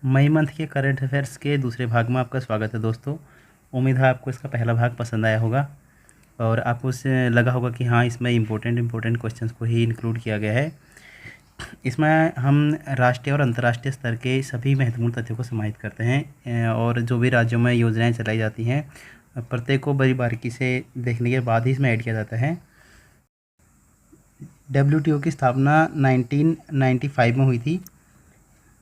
मई month के current affairs के दूसरे भाग में आपका स्वागत है दोस्तों। उम्मीद है आपको इसका पहला भाग पसंद आया होगा और आपको उससे लगा होगा कि हाँ, इसमें इम्पोर्टेंट क्वेश्चंस को ही इंक्लूड किया गया है। इसमें हम राष्ट्रीय और अंतर्राष्ट्रीय स्तर के सभी महत्वपूर्ण तथ्यों को समाहित करते हैं और जो भी राज्यों में योजनाएं चलाई जाती हैं प्रत्येक को बड़ी बारीकी से देखने के बाद ही इसमें ऐड किया जाता है। WTO की स्थापना 1995 में हुई थी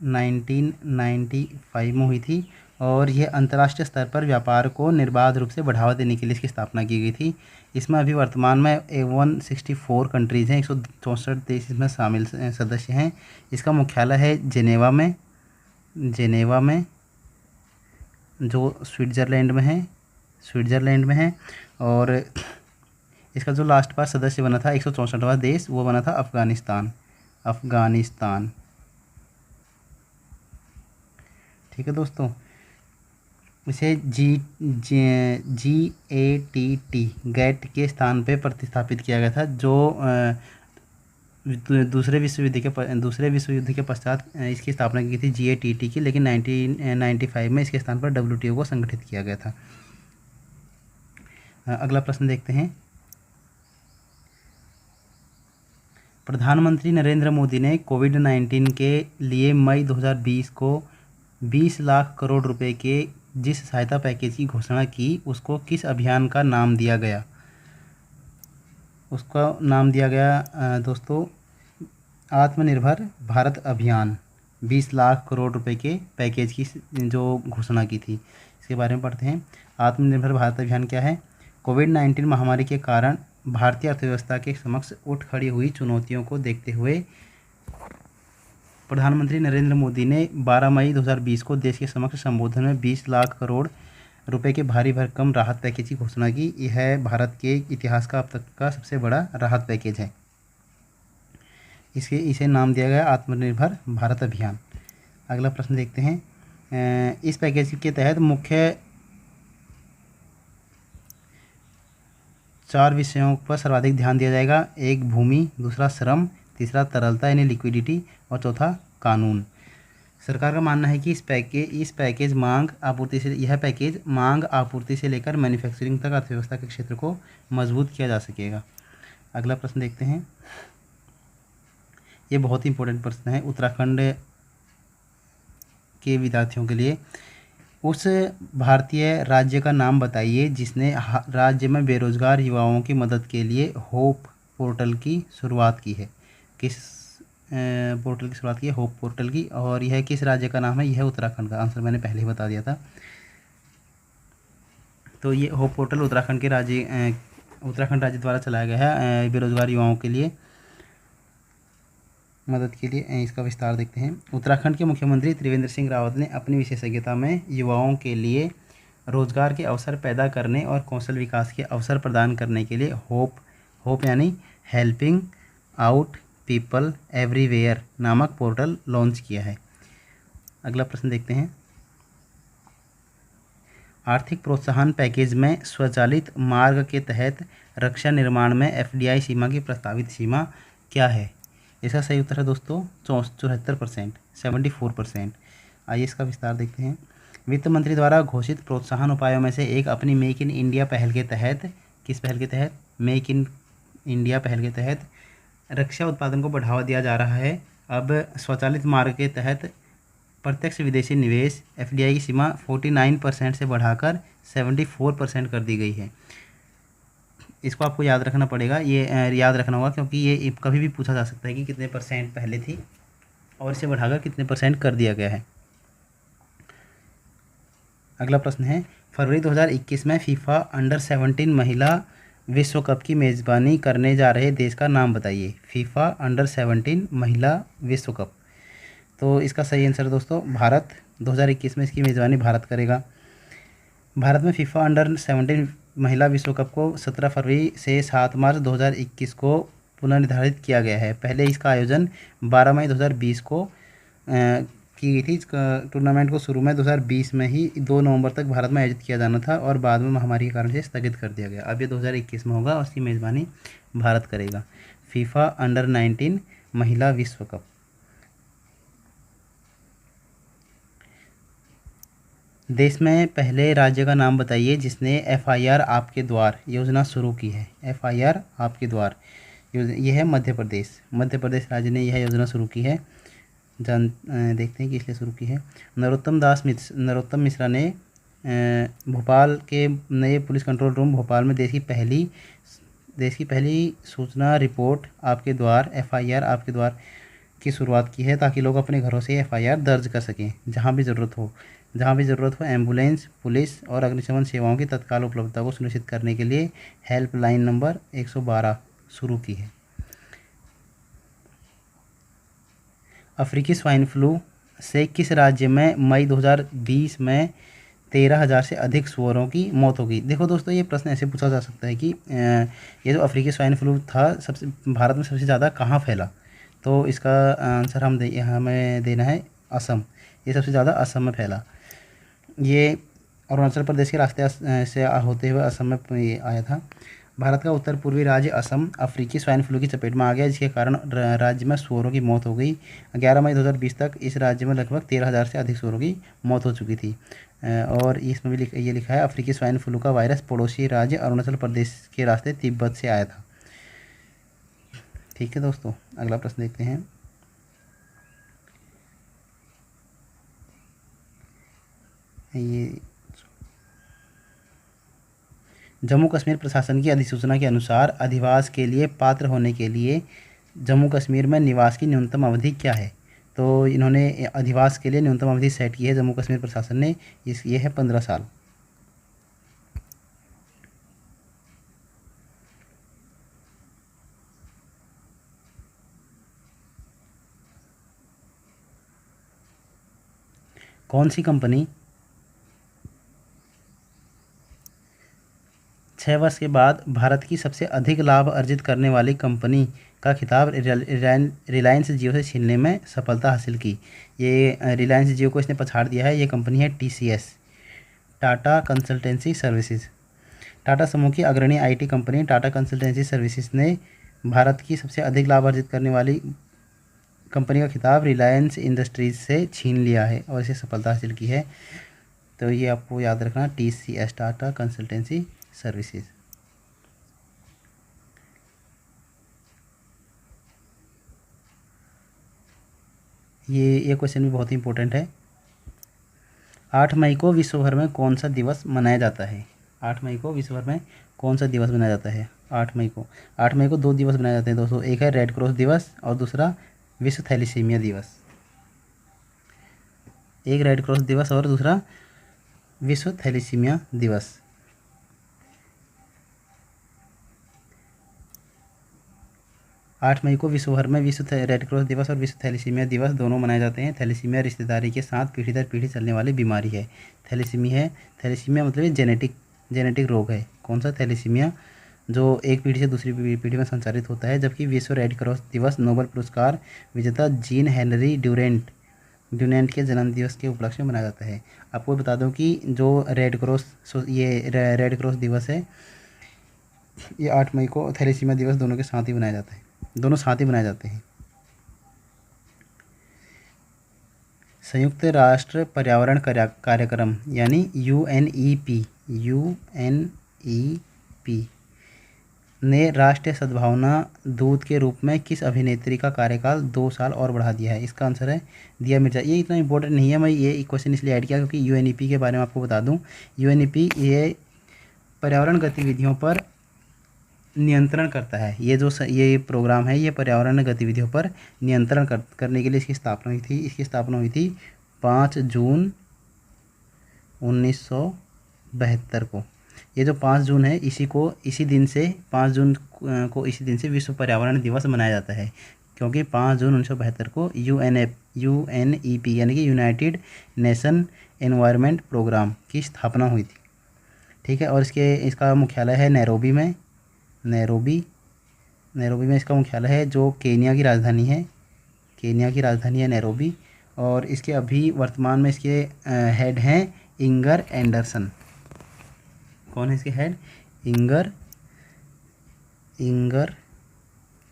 1995 में हुई थी और यह अंतर्राष्ट्रीय स्तर पर व्यापार को निर्बाध रूप से बढ़ावा देने के लिए इसकी स्थापना की गई थी। इसमें अभी वर्तमान में 164 कंट्रीज़ हैं, 164 देश इसमें शामिल सदस्य हैं। इसका मुख्यालय है जेनेवा में जो स्विट्ज़रलैंड में है और इसका जो लास्ट बार सदस्य बना था 164वां देश, वो बना था अफ़गानिस्तान। ठीक है दोस्तों, इसे GATT गैट के स्थान पे प्रतिस्थापित किया गया था जो दूसरे विश्व युद्ध के पश्चात इसकी स्थापना की थी GATT की, लेकिन 1995 में इसके स्थान पर WTO को संगठित किया गया था। अगला प्रश्न देखते हैं। प्रधानमंत्री नरेंद्र मोदी ने कोविड-19 के लिए मई 2020 को 20 लाख करोड़ रुपए के जिस सहायता पैकेज की घोषणा की उसको किस अभियान का नाम दिया गया? उसका नाम दिया गया दोस्तों आत्मनिर्भर भारत अभियान। 20 लाख करोड़ रुपए के पैकेज की जो घोषणा की थी, इसके बारे में पढ़ते हैं। आत्मनिर्भर भारत अभियान क्या है? कोविड-19 महामारी के कारण भारतीय अर्थव्यवस्था के समक्ष उठ खड़ी हुई चुनौतियों को देखते हुए प्रधानमंत्री नरेंद्र मोदी ने 12 मई 2020 को देश के समक्ष संबोधन में 20 लाख करोड़ रुपए के भारी भरकम राहत पैकेज की घोषणा की। यह भारत के इतिहास का अब तक का सबसे बड़ा राहत पैकेज है। इसे नाम दिया गया आत्मनिर्भर भारत अभियान। अगला प्रश्न देखते हैं। इस पैकेज के तहत मुख्य 4 विषयों पर सर्वाधिक ध्यान दिया जाएगा। एक भूमि, दूसरा श्रम, तीसरा तरलता यानी लिक्विडिटी और चौथा कानून। सरकार का मानना है कि यह पैकेज मांग आपूर्ति से लेकर मैन्युफैक्चरिंग तक अर्थव्यवस्था के क्षेत्र को मजबूत किया जा सकेगा। अगला प्रश्न देखते हैं। ये बहुत ही इंपॉर्टेंट प्रश्न है उत्तराखंड के विद्यार्थियों के लिए। उस भारतीय राज्य का नाम बताइए जिसने राज्य में बेरोजगार युवाओं की मदद के लिए होप पोर्टल की शुरुआत की है। किस पोर्टल की शुरुआत की है? होप पोर्टल की। और यह किस राज्य का नाम है? यह उत्तराखंड का। आंसर मैंने पहले ही बता दिया था। तो ये होप पोर्टल उत्तराखंड राज्य द्वारा चलाया गया है बेरोजगार युवाओं के लिए मदद के लिए। इसका विस्तार देखते हैं। उत्तराखंड के मुख्यमंत्री त्रिवेंद्र सिंह रावत ने अपनी विशेषज्ञता में युवाओं के लिए रोजगार के अवसर पैदा करने और कौशल विकास के अवसर प्रदान करने के लिए होप यानी हेल्पिंग आउट पीपल एवरीवेयर नामक पोर्टल लॉन्च किया है। अगला प्रश्न देखते हैं। आर्थिक प्रोत्साहन पैकेज में स्वचालित मार्ग के तहत रक्षा निर्माण में FDI सीमा की प्रस्तावित सीमा क्या है? इसका सही उत्तर है दोस्तों 74%, 74%। आइए इसका विस्तार देखते हैं। वित्त मंत्री द्वारा घोषित प्रोत्साहन उपायों में से एक अपनी मेक इन इंडिया पहल के तहत, किस पहल के तहत? मेक इन इंडिया पहल के तहत रक्षा उत्पादन को बढ़ावा दिया जा रहा है। अब स्वचालित मार्ग के तहत प्रत्यक्ष विदेशी निवेश FDI की सीमा 49% से बढ़ाकर 74% कर दी गई है। इसको आपको याद रखना पड़ेगा, ये याद रखना होगा क्योंकि ये कभी भी पूछा जा सकता है कि कितने % पहले थी और इसे बढ़ाकर कितने % कर दिया गया है। अगला प्रश्न है। फरवरी 2021 में फीफा अंडर 17 महिला विश्व कप की मेज़बानी करने जा रहे देश का नाम बताइए। फीफा अंडर 17 महिला विश्व कप। तो इसका सही आंसर दोस्तों भारत। 2021 में इसकी मेज़बानी भारत करेगा। भारत में फीफा अंडर 17 महिला विश्व कप को 17 फरवरी से 7 मार्च 2021 को पुनर्निर्धारित किया गया है। पहले इसका आयोजन 12 मई 2020 को की गई थी। टूर्नामेंट को शुरू में 2020 में ही 2 नवंबर तक भारत में आयोजित किया जाना था और बाद में महामारी के कारण से स्थगित कर दिया गया। अब ये 2021 में होगा और इसकी मेज़बानी भारत करेगा। फीफा अंडर 19 महिला विश्व कप। देश में पहले राज्य का नाम बताइए जिसने एफआईआर आपके द्वार योजना शुरू की है। एफआईआर आपके द्वार ये है मध्य प्रदेश। मध्य प्रदेश राज्य ने यह योजना शुरू की है। देखते हैं कि इसलिए शुरू की है। नरोत्तम मिश्रा ने भोपाल के नए पुलिस कंट्रोल रूम भोपाल में देश की पहली सूचना रिपोर्ट आपके द्वार एफआईआर आपके द्वार की शुरुआत की है, ताकि लोग अपने घरों से एफआईआर दर्ज कर सकें जहां भी ज़रूरत हो। एम्बुलेंस, पुलिस और अग्निशमन सेवाओं की तत्काल उपलब्धता को सुनिश्चित करने के लिए हेल्पलाइन नंबर 112 शुरू की है। अफ्रीकी स्वाइन फ्लू से किस राज्य में मई 2020 में 13,000 से अधिक सूअरों की मौत हो गई? देखो दोस्तों, ये प्रश्न ऐसे पूछा जा सकता है कि ये जो अफ्रीकी स्वाइन फ्लू था भारत में सबसे ज़्यादा कहाँ फैला? तो इसका आंसर हमें देना है असम। ये सबसे ज़्यादा असम में फैला। ये अरुणाचल प्रदेश के रास्ते से होते हुए असम में आया था। भारत का उत्तर पूर्वी राज्य असम अफ्रीकी स्वाइन फ्लू की चपेट में आ गया, जिसके कारण राज्य में सूअरों की मौत हो गई। 11 मई 2020 तक इस राज्य में लगभग 13,000 से अधिक सूअरों की मौत हो चुकी थी। और इसमें भी ये लिखा है अफ्रीकी स्वाइन फ्लू का वायरस पड़ोसी राज्य अरुणाचल प्रदेश के रास्ते तिब्बत से आया था। ठीक है दोस्तों, अगला प्रश्न देखते हैं। ये जम्मू कश्मीर प्रशासन की अधिसूचना के अनुसार अधिवास के लिए पात्र होने के लिए जम्मू कश्मीर में निवास की न्यूनतम अवधि क्या है? तो इन्होंने अधिवास के लिए न्यूनतम अवधि सेट की है जम्मू कश्मीर प्रशासन ने। ये है 15 साल। कौन सी कंपनी 6 वर्ष के बाद भारत की सबसे अधिक लाभ अर्जित करने वाली कंपनी का खिताब रिलायंस जियो से छीनने में सफलता हासिल की? ये रिलायंस जियो को इसने पछाड़ दिया है। ये कंपनी है TCS, Tata consultancy services. Tata समूह की अग्रणी IT company Tata consultancy services ने भारत की सबसे अधिक लाभ अर्जित करने वाली कंपनी का खिताब रिलायंस इंडस्ट्रीज से छीन लिया है और इसे सफलता हासिल की है। तो ये आपको याद रखना, TCS, टाटा कंसल्टेंसी सर्विसेज। ये क्वेश्चन भी बहुत ही इंपॉर्टेंट है। 8 मई को विश्व भर में कौन सा दिवस मनाया जाता है? 8 मई को विश्व भर में कौन सा दिवस मनाया जाता है? 8 मई को 2 दिवस मनाए जाते हैं दोस्तों। एक है रेड क्रॉस दिवस और दूसरा विश्व थैलीसीमिया दिवस। एक रेड क्रॉस दिवस और दूसरा विश्व थैलीसीमिया दिवस। 8 मई को विश्व भर में विश्व रेड क्रॉस दिवस और विश्व थैलीसीमिया दिवस दोनों मनाए जाते हैं। थैलीसीमिया रिश्तेदारी के साथ पीढ़ी दर पीढ़ी चलने वाली बीमारी है। थैलीसीमिया मतलब जेनेटिक रोग है। कौन सा? थैलीसीमिया, जो एक पीढ़ी से दूसरी पीढ़ी में संचारित होता है। जबकि विश्व रेड क्रॉस दिवस नोबेल पुरस्कार विजेता जीन हेनरी ड्यूनेंट के जन्मदिवस के उपलक्ष्य में मनाया जाता है। आपको बता दूं कि जो रेड क्रॉस दिवस है, ये 8 मई को थैलीसीमिया दिवस दोनों के साथ ही मनाया जाता है। दोनों साथ ही मनाए जाते हैं। संयुक्त राष्ट्र पर्यावरण कार्यक्रम यानी UNEP ने राष्ट्रीय सद्भावना दूत के रूप में किस अभिनेत्री का कार्यकाल 2 साल और बढ़ा दिया है? इसका आंसर है दिया मिर्जा। ये इतना इंपॉर्टेंट नहीं है, मैं ये क्वेश्चन इसलिए ऐड किया क्योंकि UNEP के बारे में आपको बता दूं। UNEP ये पर्यावरण गतिविधियों पर नियंत्रण करता है। ये प्रोग्राम है, ये पर्यावरण गतिविधियों पर नियंत्रण करने के लिए इसकी स्थापना हुई थी। 5 जून 1972 को। ये जो 5 जून है, इसी दिन से विश्व पर्यावरण दिवस मनाया जाता है, क्योंकि 5 जून 1972 को UNEP यानी कि यूनाइटेड नेशन एनवायरनमेंट प्रोग्राम की स्थापना हुई थी। ठीक है, और इसका मुख्यालय है नैरोबी में इसका मुख्यालय है, जो केन्या की राजधानी है नैरोबी। और इसके अभी वर्तमान में इसके हेड हैं इंगर एंडरसन। कौन है इसके हेड? Inger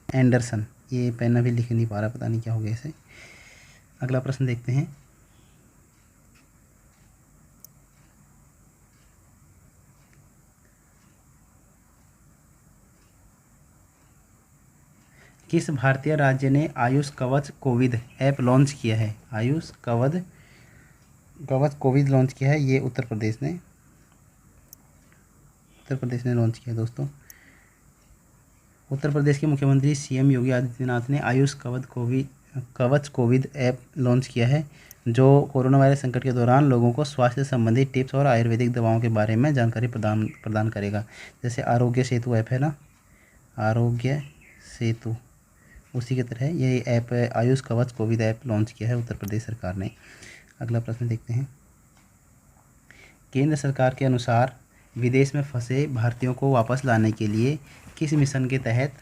Anderson. ये पेन अभी लिख नहीं पा रहा, पता नहीं क्या हो गया इसे। अगला प्रश्न देखते हैं। किस भारतीय राज्य ने आयुष कवच कोविड ऐप लॉन्च किया है? आयुष कवच कोविड लॉन्च किया है, ये उत्तर प्रदेश ने लॉन्च किया है दोस्तों। उत्तर प्रदेश के मुख्यमंत्री सीएम योगी आदित्यनाथ ने आयुष कवच कोविड ऐप लॉन्च किया है, जो कोरोना वायरस संकट के दौरान लोगों को स्वास्थ्य संबंधी टिप्स और आयुर्वेदिक दवाओं के बारे में जानकारी प्रदान करेगा। जैसे आरोग्य सेतु ऐप है ना, आरोग्य सेतु, उसी की तरह ये ऐप आयुष कवच कोविड ऐप लॉन्च किया है उत्तर प्रदेश सरकार ने। अगला प्रश्न देखते हैं। केंद्र सरकार के अनुसार विदेश में फंसे भारतीयों को वापस लाने के लिए किस मिशन के तहत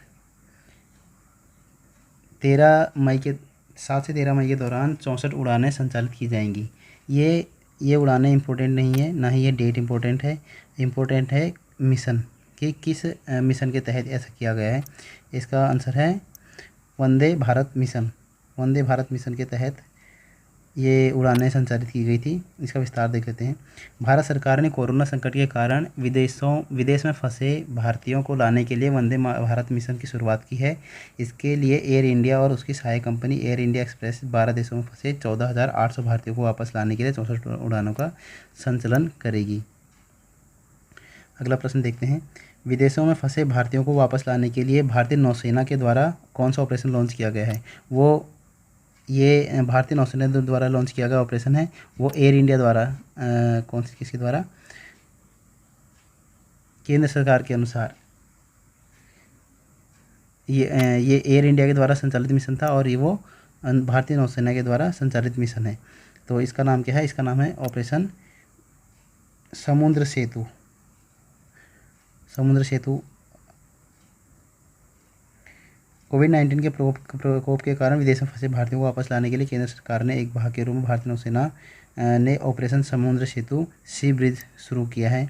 7 से 13 मई के दौरान 64 उड़ानें संचालित की जाएंगी? ये उड़ानें इम्पोर्टेंट नहीं है, ना ही ये डेट इम्पोर्टेंट है। इम्पोर्टेंट है मिशन कि किस मिशन के तहत ऐसा किया गया है। इसका आंसर है वंदे भारत मिशन के तहत ये उड़ानें संचालित की गई थी। इसका विस्तार देख लेते हैं। भारत सरकार ने कोरोना संकट के कारण विदेश में फंसे भारतीयों को लाने के लिए वंदे भारत मिशन की शुरुआत की है। इसके लिए एयर इंडिया और उसकी सहायक कंपनी एयर इंडिया एक्सप्रेस 12 देशों में फंसे 14,800 भारतीयों को वापस लाने के लिए 64 उड़ानों का संचालन करेगी। अगला प्रश्न देखते हैं। विदेशों में फंसे भारतीयों को वापस लाने के लिए भारतीय नौसेना के द्वारा कौन सा ऑपरेशन लॉन्च किया गया है? ये भारतीय नौसेना द्वारा लॉन्च किया गया ऑपरेशन है, वो एयर इंडिया द्वारा किसके द्वारा? केंद्र सरकार के अनुसार ये एयर इंडिया के द्वारा संचालित मिशन था और वो भारतीय नौसेना के द्वारा संचालित मिशन है। तो इसका नाम क्या है? इसका नाम है ऑपरेशन समुद्र सेतु। कोविड-19 के प्रकोप के कारण विदेश में फंसे भारतीयों को वापस लाने के लिए केंद्र सरकार ने एक भाग के रूप में भारतीय नौसेना ने ऑपरेशन समुद्र सेतु सी ब्रिज शुरू किया है।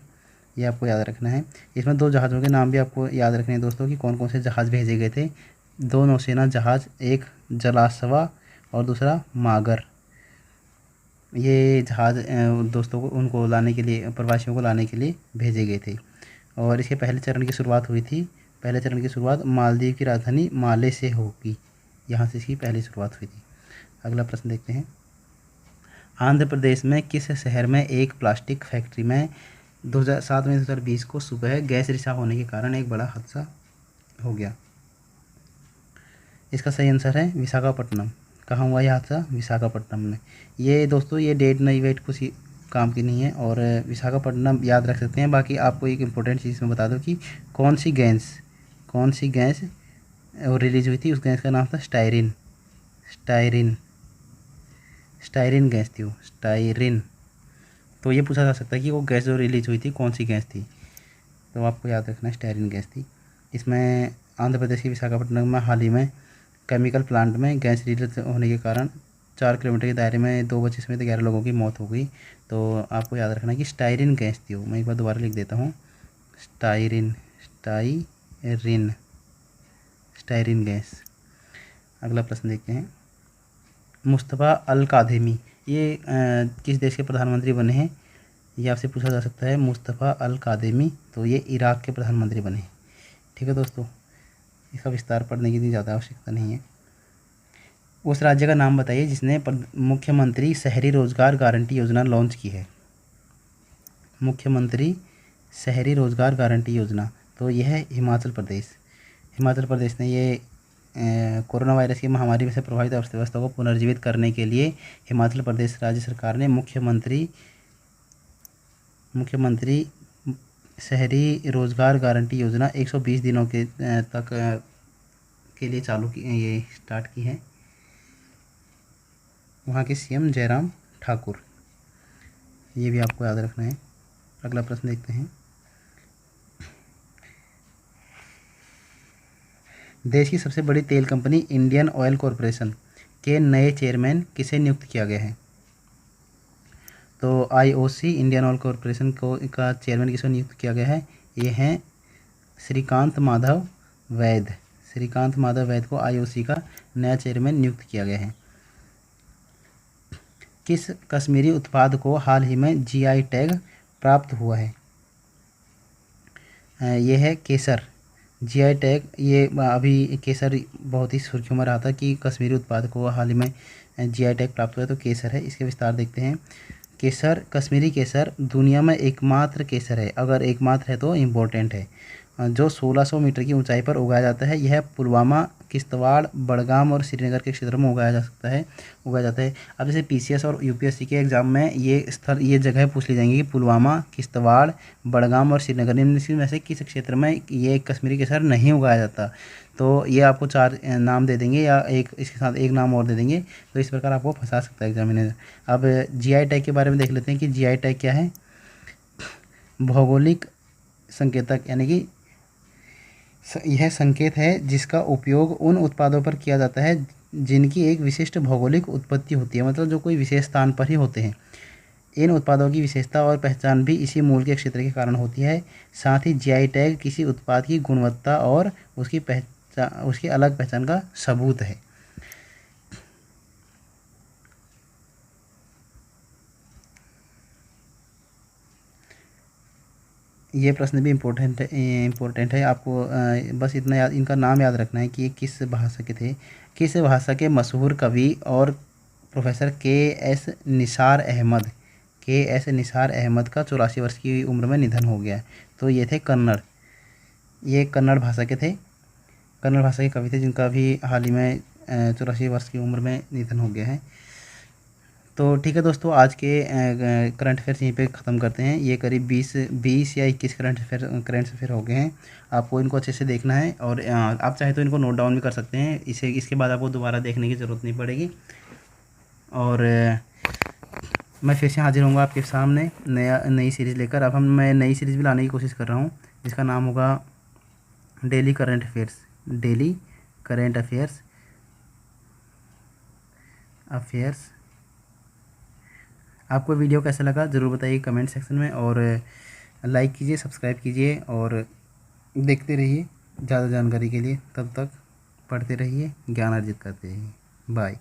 ये आपको याद रखना है। इसमें 2 जहाज़ों के नाम भी आपको याद रखने हैं दोस्तों कि कौन कौन से जहाज़ भेजे गए थे। 2 नौसेना जहाज़, एक जलाश्वा और दूसरा मागर। ये जहाज़ दोस्तों को उनको लाने के लिए, प्रवासियों को लाने के लिए भेजे गए थे। और इसके पहले चरण की शुरुआत हुई थी। पहले चरण की शुरुआत मालदीव की राजधानी माले से होगी। यहाँ से इसकी पहली शुरुआत हुई थी। अगला प्रश्न देखते हैं। आंध्र प्रदेश में किस शहर में एक प्लास्टिक फैक्ट्री में 7 मई 2020 को सुबह गैस रिसाव होने के कारण एक बड़ा हादसा हो गया? इसका सही आंसर है विशाखापट्टनम। कहाँ हुआ यह हादसा? विशाखापट्टनम में। ये दोस्तों ये डेट नई वेट कुछ काम की नहीं है और विशाखापट्टनम याद रख सकते हैं। बाकी आपको एक इम्पोर्टेंट चीज़ में बता दूं कि कौन सी गैस रिलीज हुई थी। उस गैस का नाम था स्टायरिन गैस थी वो, स्टायरिन। तो ये पूछा जा सकता है कि वो गैस जो रिलीज हुई थी कौन सी गैस थी, तो आपको याद रखना स्टायरिन गैस थी। इसमें आंध्र प्रदेश के विशाखापट्टनम में हाल ही में केमिकल प्लांट में गैस रिलीज होने के कारण 4 किलोमीटर के दायरे में 2 बच्चे समेत 11 लोगों की मौत हो गई। तो आपको याद रखना कि स्टायरिन गैस थी वो। मैं एक बार दोबारा लिख देता हूँ, स्टायरिन गैस। अगला प्रश्न देखते हैं। मुस्तफ़ा अल काज़ेमी ये किस देश के प्रधानमंत्री बने हैं? ये आपसे पूछा जा सकता है। मुस्तफ़ा अल काज़ेमी, तो ये इराक के प्रधानमंत्री बने। ठीक है दोस्तों, इसका विस्तार पढ़ने की ज़्यादा आवश्यकता नहीं है। उस राज्य का नाम बताइए जिसने मुख्यमंत्री शहरी रोजगार गारंटी योजना लॉन्च की है। मुख्यमंत्री शहरी रोजगार गारंटी योजना, तो यह है हिमाचल प्रदेश ने ये कोरोना वायरस की महामारी में से प्रभावित अर्थव्यवस्था को पुनर्जीवित करने के लिए हिमाचल प्रदेश राज्य सरकार ने मुख्यमंत्री शहरी रोजगार गारंटी योजना 120 दिनों के लिए स्टार्ट की है। वहाँ के सीएम जयराम ठाकुर, ये भी आपको याद रखना है। अगला प्रश्न देखते हैं। देश की सबसे बड़ी तेल कंपनी इंडियन ऑयल कॉरपोरेशन के नए चेयरमैन किसे नियुक्त किया गया है? तो आईओसी इंडियन ऑयल कॉरपोरेशन का चेयरमैन किसे नियुक्त किया गया है? ये हैं श्रीकांत माधव वैद को आईओसी का नया चेयरमैन नियुक्त किया गया है। किस कश्मीरी उत्पाद को हाल ही में जीआई टैग प्राप्त हुआ है? यह है केसर। जीआई टैग, ये अभी केसर बहुत ही सुर्खियों में रहा था कि कश्मीरी उत्पाद को हाल ही में जीआई टैग प्राप्त हुआ, तो केसर है। इसके विस्तार देखते हैं। केसर, कश्मीरी केसर दुनिया में एकमात्र केसर है, अगर एकमात्र है तो इम्पोर्टेंट है, जो 1600 मीटर की ऊंचाई पर उगाया जाता है। यह पुलवामा, किश्तवाड़, बड़गाम और श्रीनगर के क्षेत्रों में उगाया जाता है। अब जैसे पीसीएस और यूपीएससी के एग्जाम में ये जगह पूछ ली जाएंगी कि पुलवामा, किश्तवाड़, बड़गाम और श्रीनगर, इनमें से किस क्षेत्र में ये कश्मीरी केसर नहीं उगाया जाता। तो ये आपको 4 नाम दे देंगे या एक इसके साथ एक नाम और दे देंगे, तो इस प्रकार आपको फंसा सकता है एग्जामिनर। अब जीआई टैग के बारे में देख लेते हैं कि जीआई टैग क्या है। भौगोलिक संकेतक, यानी कि यह संकेत है जिसका उपयोग उन उत्पादों पर किया जाता है जिनकी एक विशिष्ट भौगोलिक उत्पत्ति होती है, मतलब जो कोई विशेष स्थान पर ही होते हैं। इन उत्पादों की विशेषता और पहचान भी इसी मूल के क्षेत्र के कारण होती है। साथ ही जीआई टैग किसी उत्पाद की गुणवत्ता और उसकी अलग पहचान का सबूत है। ये प्रश्न भी इम्पोर्टेंट है। आपको बस इतना याद, इनका नाम याद रखना है कि ये किस भाषा के थे। किस भाषा के मशहूर कवि और प्रोफेसर के एस निसार अहमद का 84 वर्ष की उम्र में निधन हो गया। तो ये थे कन्नड़, ये कन्नड़ भाषा के थे, कन्नड़ भाषा के कवि थे जिनका भी हाल ही में 84 वर्ष की उम्र में निधन हो गया है। तो ठीक है दोस्तों, आज के करंट अफेयर्स यहीं पे ख़त्म करते हैं। ये करीब 20 या 21 करंट अफेयर हो गए हैं। आपको इनको अच्छे से देखना है और आप चाहे तो इनको नोट डाउन भी कर सकते हैं। इसके बाद आपको दोबारा देखने की ज़रूरत नहीं पड़ेगी। और मैं फिर से हाजिर होऊंगा आपके सामने नई सीरीज़ लेकर। अब मैं नई सीरीज़ भी लाने की कोशिश कर रहा हूँ, जिसका नाम होगा डेली करंट अफेयर्स। आपको वीडियो कैसा लगा ज़रूर बताइए कमेंट सेक्शन में, और लाइक कीजिए, सब्सक्राइब कीजिए और देखते रहिए ज़्यादा जानकारी के लिए। तब तक पढ़ते रहिए, ज्ञान अर्जित करते रहिए। बाय।